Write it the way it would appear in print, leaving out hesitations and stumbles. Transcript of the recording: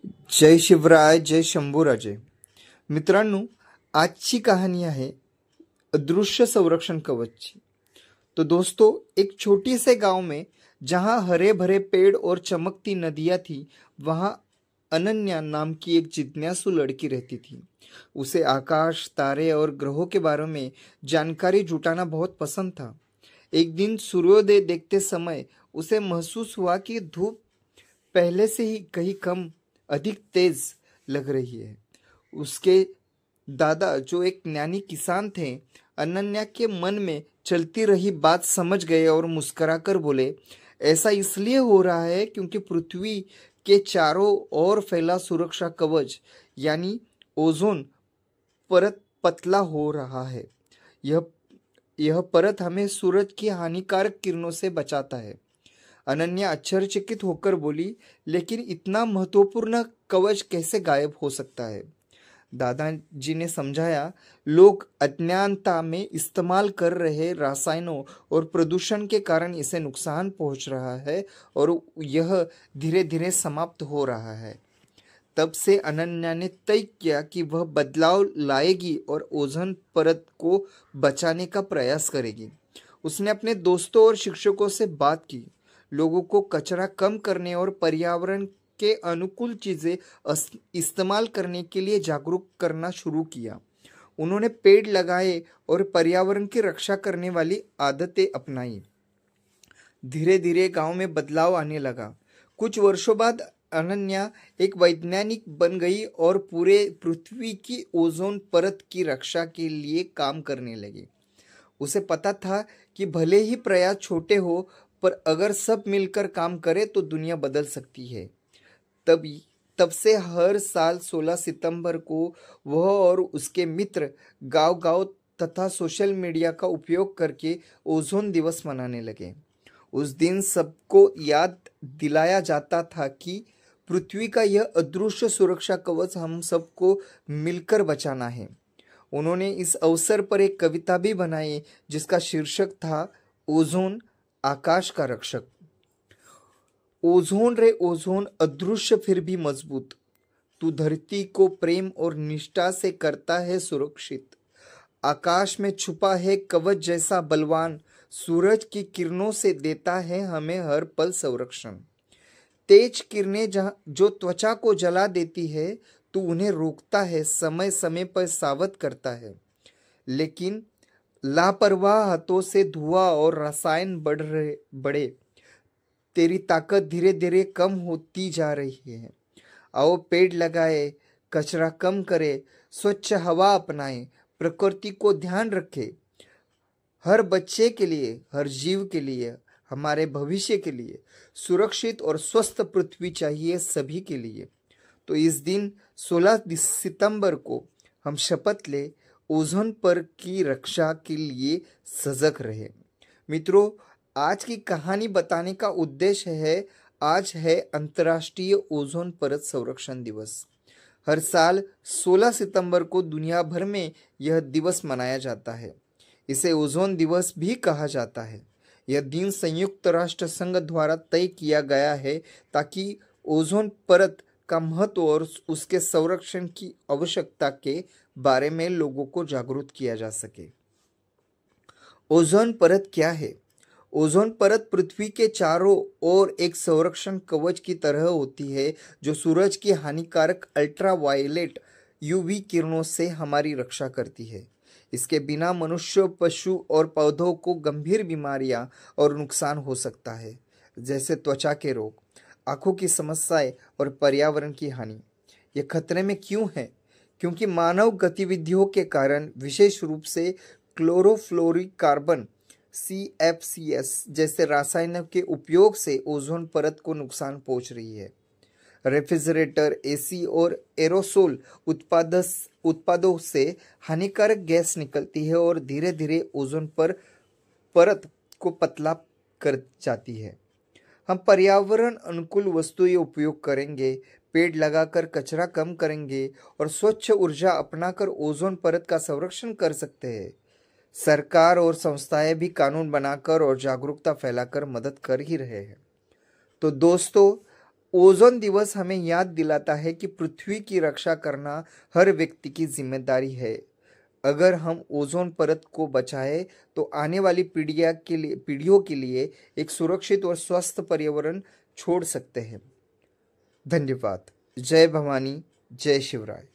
जय शिवराय, जय शंभूराजे. मित्रांनो, आजची कहानी आहे अदृश्य संरक्षण कवच. तो दोस्तों, एक छोटी से गांव में जहां हरे भरे पेड़ और चमकती नदियां थी, वहां अनन्या नाम की एक जिज्ञासु लड़की रहती थी. उसे आकाश, तारे और ग्रहों के बारे में जानकारी जुटाना बहुत पसंद था. एक दिन सूर्योदय देखते समय उसे महसूस हुआ कि धूप पहले से ही कहीं कम अधिक तेज लग रही है. उसके दादा, जो एक ज्ञानी किसान थे, अनन्या के मन में चलती रही बात समझ गए और मुस्कुराकर बोले, ऐसा इसलिए हो रहा है क्योंकि पृथ्वी के चारों ओर फैला सुरक्षा कवच यानी ओजोन परत पतला हो रहा है. यह यह परत हमें सूरज की हानिकारक किरणों से बचाता है. अनन्या आश्चर्यचकित होकर बोली, लेकिन इतना महत्वपूर्ण कवच कैसे गायब हो सकता है? दादाजी ने समझाया, लोग अज्ञानता में इस्तेमाल कर रहे रसायनों और प्रदूषण के कारण इसे नुकसान पहुंच रहा है और यह धीरे धीरे समाप्त हो रहा है. तब से अनन्या ने तय किया कि वह बदलाव लाएगी और ओजोन परत को बचाने का प्रयास करेगी. उसने अपने दोस्तों और शिक्षकों से बात की, लोगों को कचरा कम करने और पर्यावरण के अनुकूल चीजें इस्तेमाल करने के लिए जागरूक करना शुरू किया. उन्होंने पेड़ लगाए और पर्यावरण की रक्षा करने वाली आदतें अपनाई. धीरे धीरे गांव में बदलाव आने लगा. कुछ वर्षों बाद अनन्या एक वैज्ञानिक बन गई और पूरे पृथ्वी की ओजोन परत की रक्षा के लिए काम करने लगी. उसे पता था कि भले ही प्रयास छोटे हो, पर अगर सब मिलकर काम करें तो दुनिया बदल सकती है. तब तब से हर साल 16 सितंबर को वह और उसके मित्र गांव-गांव तथा सोशल मीडिया का उपयोग करके ओजोन दिवस मनाने लगे. उस दिन सबको याद दिलाया जाता था कि पृथ्वी का यह अदृश्य सुरक्षा कवच हम सबको मिलकर बचाना है. उन्होंने इस अवसर पर एक कविता भी बनाई जिसका शीर्षक था, ओजोन आकाश का रक्षक. ओजोन रे ओजोन, अदृश्य फिर भी मजबूत, तू धरती को प्रेम और निष्ठा से करता है सुरक्षित. आकाश में छुपा है कवच जैसा बलवान, सूरज की किरणों से देता है हमें हर पल संरक्षण. तेज किरणें जो त्वचा को जला देती है, तू उन्हें रोकता है, समय समय पर सावध करता है. लेकिन लापरवाह हाथों से धुआं और रसायन बढ़े, तेरी ताकत धीरे धीरे कम होती जा रही है. आओ पेड़ लगाए, कचरा कम करे, स्वच्छ हवा अपनाए, प्रकृति को ध्यान रखे. हर बच्चे के लिए, हर जीव के लिए, हमारे भविष्य के लिए सुरक्षित और स्वस्थ पृथ्वी चाहिए सभी के लिए. तो इस दिन 16 सितंबर को हम शपथ ले, ओजोन परत की रक्षा के लिए सजग रहे. मित्रों, आज की कहानी बताने का उद्देश्य है, आज है अंतर्राष्ट्रीय ओजोन परत संरक्षण दिवस. हर साल 16 सितंबर को दुनिया भर में यह दिवस मनाया जाता है. इसे ओजोन दिवस भी कहा जाता है. यह दिन संयुक्त राष्ट्र संघ द्वारा तय किया गया है ताकि ओजोन परत का महत्व और उसके संरक्षण की आवश्यकता के बारे में लोगों को जागरूक किया जा सके. ओजोन परत क्या है? ओजोन परत पृथ्वी के चारों ओर एक संरक्षण कवच की तरह होती है जो सूरज की हानिकारक अल्ट्रावायलेट यूवी किरणों से हमारी रक्षा करती है. इसके बिना मनुष्य, पशु और पौधों को गंभीर बीमारियां और नुकसान हो सकता है, जैसे त्वचा के रोग, आंखों की समस्याएं और पर्यावरण की हानि. ये खतरे में क्यों है? क्योंकि मानव गतिविधियों के कारण, विशेष रूप से क्लोरोफ्लोरोकार्बन CFCs जैसे रासायनिक के उपयोग से ओजोन परत को नुकसान पहुंच रही है. रेफ्रिजरेटर, AC और एरोसोल उत्पादों से हानिकारक गैस निकलती है और धीरे धीरे ओजोन परत को पतला कर जाती है. हम पर्यावरण अनुकूल वस्तुएं उपयोग करेंगे, पेड़ लगाकर कचरा कम करेंगे और स्वच्छ ऊर्जा अपनाकर ओजोन परत का संरक्षण कर सकते हैं. सरकार और संस्थाएं भी कानून बनाकर और जागरूकता फैलाकर मदद कर ही रहे हैं. तो दोस्तों, ओजोन दिवस हमें याद दिलाता है कि पृथ्वी की रक्षा करना हर व्यक्ति की जिम्मेदारी है। अगर हम ओजोन परत को बचाएं तो आने वाली पीढ़ियों के लिए एक सुरक्षित और स्वस्थ पर्यावरण छोड़ सकते हैं। धन्यवाद। जय भवानी, जय शिवराय।